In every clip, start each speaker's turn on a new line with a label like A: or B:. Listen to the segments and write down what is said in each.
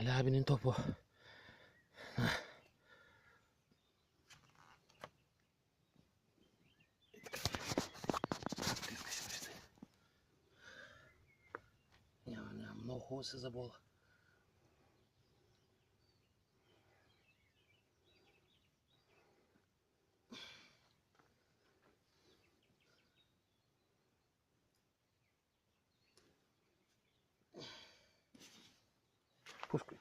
A: Ali abinin topu. Много хубаво се забола.
B: Пускай.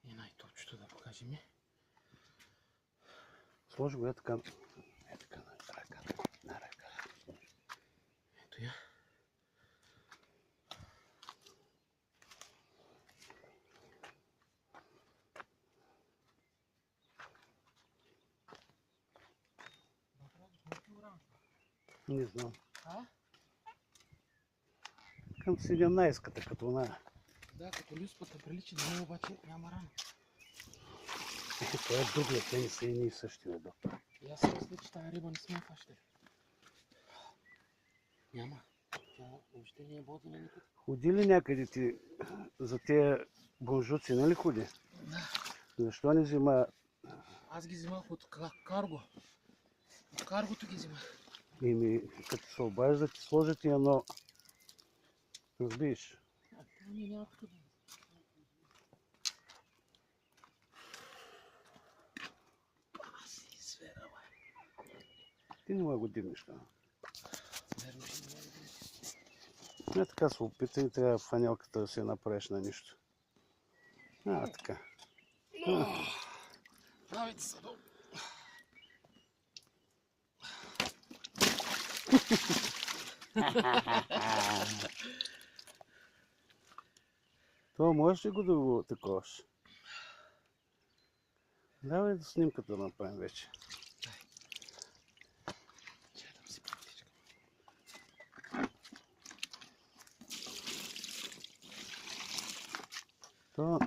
A: И най-топчето да покажем ми.
B: Сложи го така. Така на ръка.
A: Ето я.
B: Не знам.
A: А?
B: Към 17-ката, като на...
A: Да, като люспата прилича на нея, обаче няма рана.
B: Това е другия, те не са едни и същи, доктор.
A: И аз си мисля, че тази риба не сме фащали. Няма. Тя въобще не е водена никъде.
B: Ходи ли някъде ти за тия бонжуци, нали ходи?
A: Да.
B: Защо не взима?
A: Аз ги взимах от карго. От каргото ги взимах.
B: Като се обадиш да ти сложат и едно... Разбиеш?
A: А това ми няма тук да... Аз си свера, бе.
B: Ти не ма го дигнеш това.
A: Верно, ще не ме
B: Не така се опитай, трябва фанелката да се направиш на нищо. Така.
A: Правите са долу.
B: Това можеш ли го да го таковаш? Давай да снимката да направим вече.
A: Чакай да си практичка.
B: То